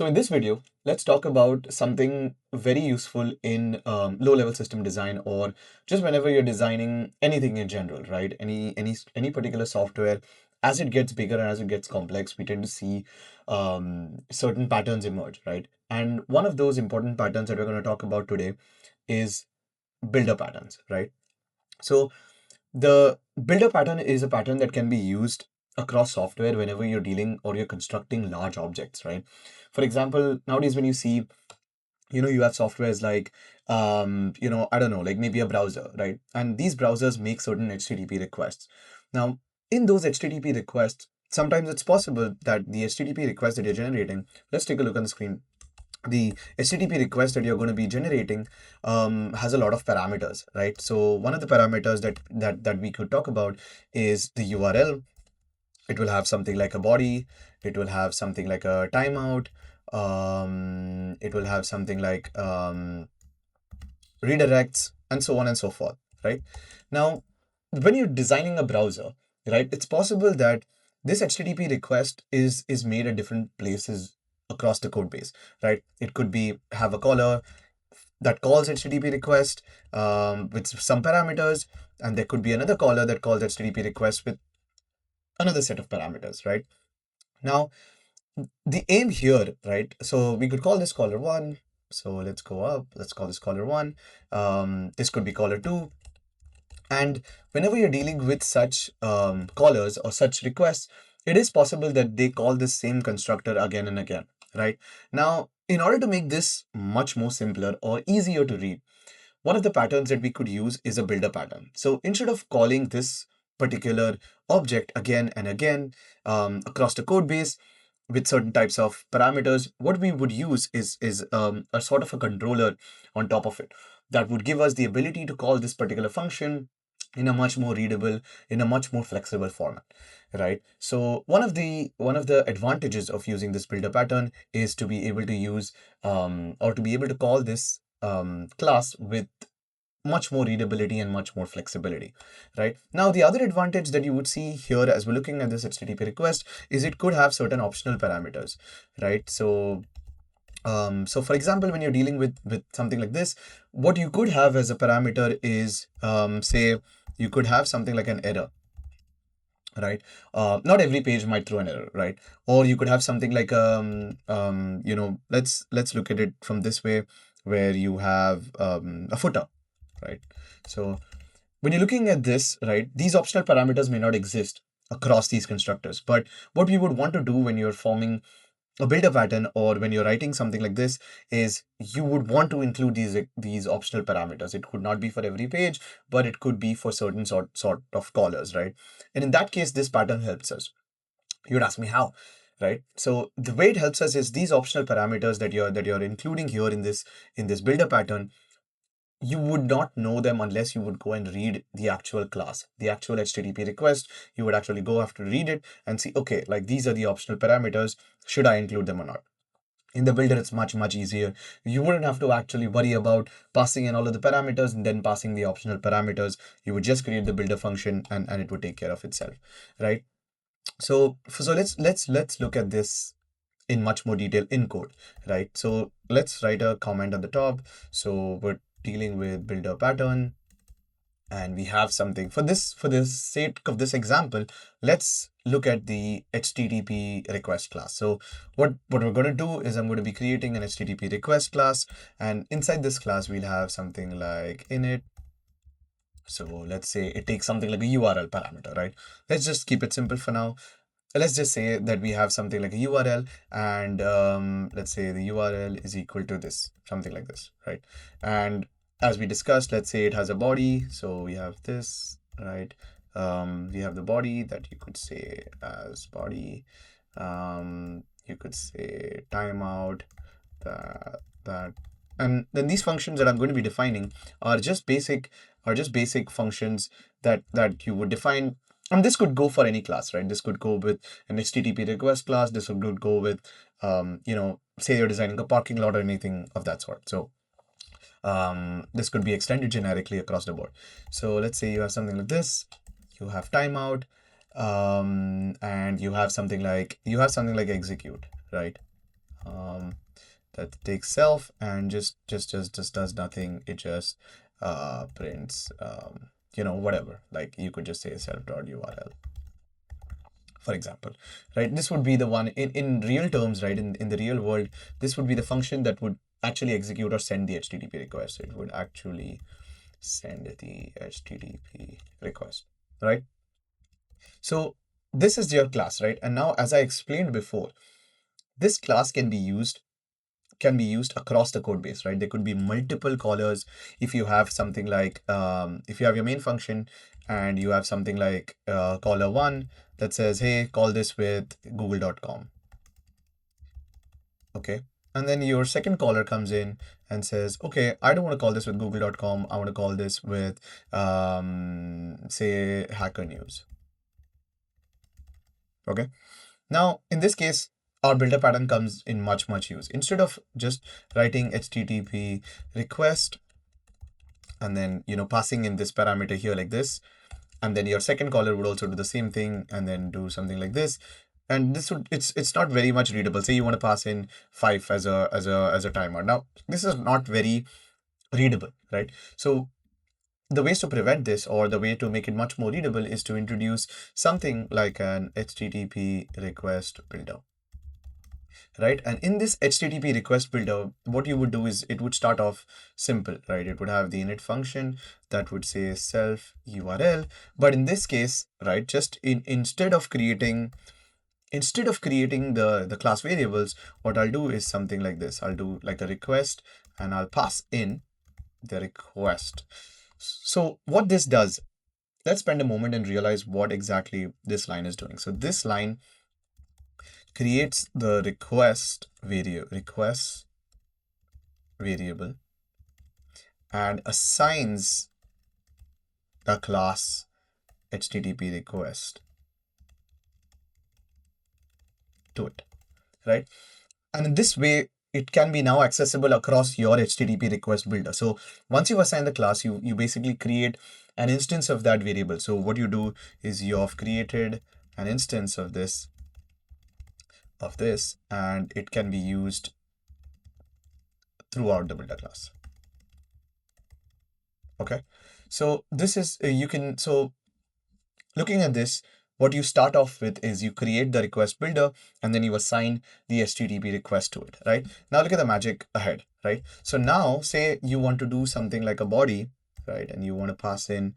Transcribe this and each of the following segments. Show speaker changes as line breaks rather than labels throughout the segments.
So in this video, let's talk about something very useful in low-level system design, or just whenever you're designing anything in general, right? Any particular software, as it gets bigger and as it gets complex, we tend to see certain patterns emerge, right? And one of those important patterns that we're going to talk about today is builder patterns, right? So the builder pattern is a pattern that can be used across software whenever you're dealing or you're constructing large objects, right? For example, nowadays when you see, you have softwares like, I don't know, like maybe a browser, right? And these browsers make certain HTTP requests. Now, in those HTTP requests, sometimes it's possible that the HTTP request that you're generating, let's take a look on the screen. The HTTP request that you're going to be generating has a lot of parameters, right? So one of the parameters that we could talk about is the URL. It will have something like a body. It will have something like a timeout. It will have something like redirects, and so on and so forth, right? Now, when you're designing a browser, right, it's possible that this HTTP request is made at different places across the code base, right? It could be have a caller that calls HTTP request with some parameters, and there could be another caller that calls HTTP request with another set of parameters, right? Now, the aim here, right? So we could call this caller one. So let's go up. Let's call this caller one. This could be caller two. And whenever you're dealing with such callers or such requests, it is possible that they call this same constructor again and again, right? Now, in order to make this much more simpler or easier to read, one of the patterns that we could use is a builder pattern. So instead of calling this particular object again and again across the code base with certain types of parameters, what we would use is a sort of a controller on top of it that would give us the ability to call this particular function in a much more readable, in a much more flexible format, right? So one of the advantages of using this builder pattern is to be able to use or to be able to call this class with much more readability and much more flexibility, right? Now, the other advantage that you would see here as we're looking at this HTTP request is it could have certain optional parameters, right? So for example, when you're dealing with something like this, what you could have as a parameter is, say, you could have something like an error, right? Not every page might throw an error, right? Or you could have something like let's look at it from this way, where you have a footer, right? So when you're looking at this, right, these optional parameters may not exist across these constructors, but what we would want to do when you're forming a builder pattern or when you're writing something like this is you would want to include these optional parameters. It could not be for every page, but it could be for certain sort of callers, right? And in that case, this pattern helps us. You'd ask me how, right? So the way it helps us is these optional parameters that you're including here in this builder pattern. You would not know them unless you would go and read the actual class, the actual HTTP request. You would actually go have to read it and see, okay, like these are the optional parameters. Should I include them or not? In the builder, it's much easier. You wouldn't have to actually worry about passing in all of the parameters and then passing the optional parameters. You would just create the builder function and it would take care of itself, right? So let's look at this in much more detail in code, right? So let's write a comment at the top. So we're dealing with builder pattern, and we have something for the sake of this example. Let's look at the HTTP request class. So what we're going to do is I'm going to be creating an HTTP request class, and inside this class we'll have something like init. So let's say it takes something like a URL parameter, right? Let's just keep it simple for now. Let's just say that we have something like a URL, and let's say the URL is equal to this, something like this, right? And as we discussed, let's say it has a body. So we have this, right? We have the body that you could say as body. You could say timeout, that, and then these functions that I'm going to be defining are just basic functions that you would define. And this could go for any class, right? This could go with an HTTP request class. This would go with, say you're designing a parking lot or anything of that sort. So this could be extended generically across the board. So let's say you have something like this. You have timeout, and you have something like execute, right? that takes self and just does nothing. It just prints whatever. Like you could just say self.url, for example, right? This would be the one in real terms, right? In the real world, this would be the function that would actually execute or send the HTTP request. It would actually send the HTTP request, right? So this is your class, right? And now, as I explained before, this class can be used across the code base, right? There could be multiple callers. If you have something like if you have your main function and you have something like caller one that says, hey, call this with google.com. Okay. And then your second caller comes in and says, okay, I don't want to call this with google.com. I want to call this with, say, Hacker News. Okay. Now, in this case, our builder pattern comes in much use. Instead of just writing HTTP request and then, passing in this parameter here like this, and then your second caller would also do the same thing and then do something like this. And it's not very much readable. Say you want to pass in 5 as a timer. Now, this is not very readable, right? So the ways to prevent this, or the way to make it much more readable, is to introduce something like an HTTP request builder, right? And in this HTTP request builder, what you would do is it would start off simple, right? It would have the init function that would say self URL. But in this case, right, just instead of creating the class variables, what I'll do is something like this. I'll do like a request and I'll pass in the request. So what this does, let's spend a moment and realize what exactly this line is doing. So this line creates the request variable and assigns the class HTTP request to it, right? And in this way, it can be now accessible across your HTTP request builder. So once you assign the class, you basically create an instance of that variable. So what you do is you have created an instance of this, and it can be used throughout the builder class. Okay, so this is so looking at this, what you start off with is you create the request builder and then you assign the HTTP request to it, right? Now look at the magic ahead, right? So now say you want to do something like a body, right? And you want to pass in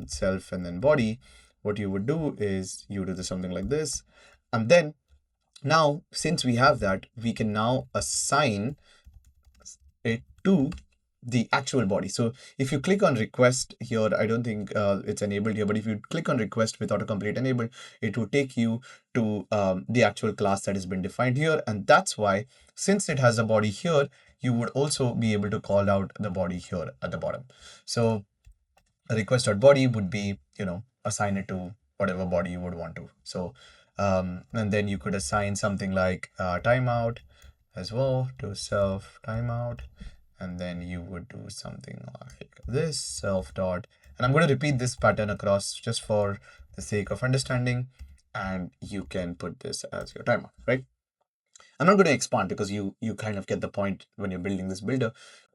self and then body. What you would do is you do something like this. And then now, since we have that, we can now assign it to the actual body. So if you click on request here, I don't think it's enabled here, but if you click on request with autocomplete enabled, it will take you to the actual class that has been defined here. And that's why, since it has a body here, you would also be able to call out the body here at the bottom. So a request.body would be, assign it to whatever body you would want to. So, and then you could assign something like timeout as well to self timeout. And then you would do something like this self dot, and I'm going to repeat this pattern across just for the sake of understanding, and you can put this as your timer, right? I'm not going to expand because you kind of get the point when you're building this builder.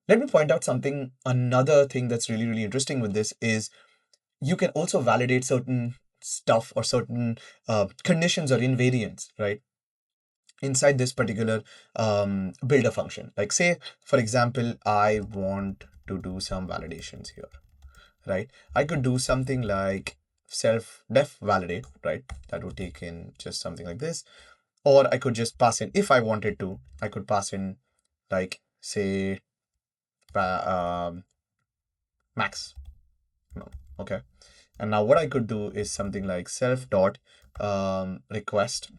Let me point out something. Another thing that's really interesting with this is you can also validate certain stuff or certain conditions or invariants, right, inside this particular builder function. Like say, for example, I want to do some validations here, right? I could do something like self def validate, right? That would take in just something like this. Or I could just pass in, if I wanted to, I could pass in like say max. No. Okay. And now what I could do is something like self dot request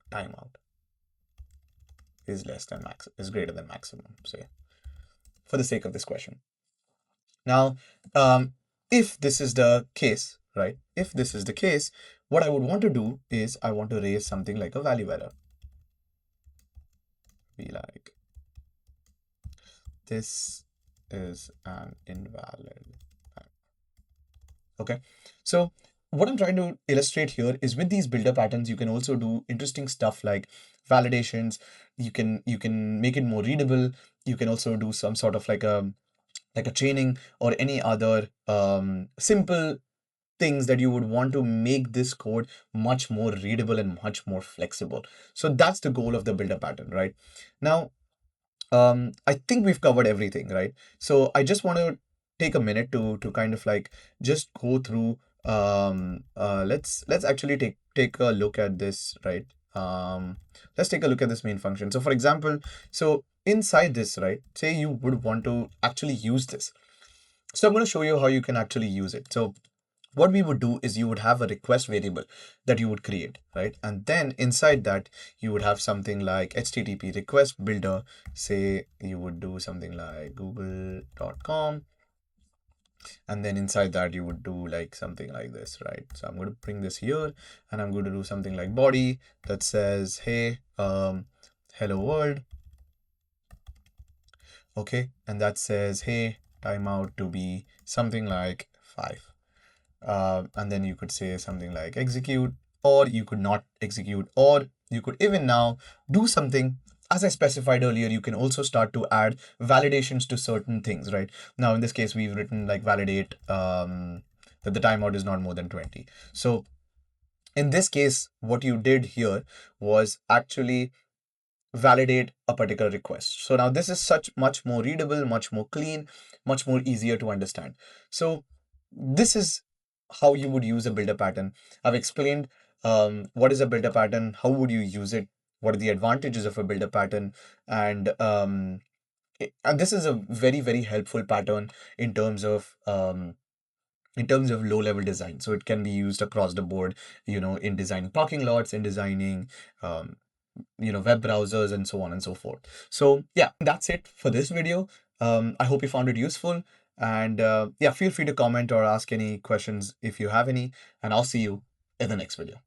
timeout is less than max, is greater than maximum, say, for the sake of this question. Now, if this is the case, right? If this is the case, what I would want to do is I want to raise something like a value error. Be like, this is an invalid. Okay. So what I'm trying to illustrate here is with these builder patterns, you can also do interesting stuff like validations. You can make it more readable. You can also do some sort of like a chaining or any other simple things that you would want to make this code much more readable and much more flexible. So that's the goal of the builder pattern, right? Now, I think we've covered everything, right? So I just want to take a minute to kind of like just go through. Let's actually take a look at this, right? Let's take a look at this main function. So for example, so inside this, right? Say you would want to actually use this. So I'm going to show you how you can actually use it. So what we would do is you would have a request variable that you would create, right? And then inside that, you would have something like HTTP request builder. Say you would do something like google.com. And then inside that, you would do like something like this, right? So I'm going to bring this here and I'm going to do something like body that says, hey, hello world. Okay. And that says, hey, timeout to be something like 5. And then you could say something like execute, or you could not execute, or you could even now do something. As I specified earlier, you can also start to add validations to certain things, right? Now, in this case, we've written like validate that the timeout is not more than 20. So in this case, what you did here was actually validate a particular request. So now this is such much more readable, much more clean, much more easier to understand. So this is how you would use a builder pattern. I've explained what is a builder pattern, how would you use it, what are the advantages of a builder pattern, and and this is a very, very helpful pattern in terms of low level design. So it can be used across the board, in designing parking lots, in designing web browsers, and so on and so forth. So yeah, that's it for this video. I hope you found it useful, and yeah, feel free to comment or ask any questions if you have any, and I'll see you in the next video.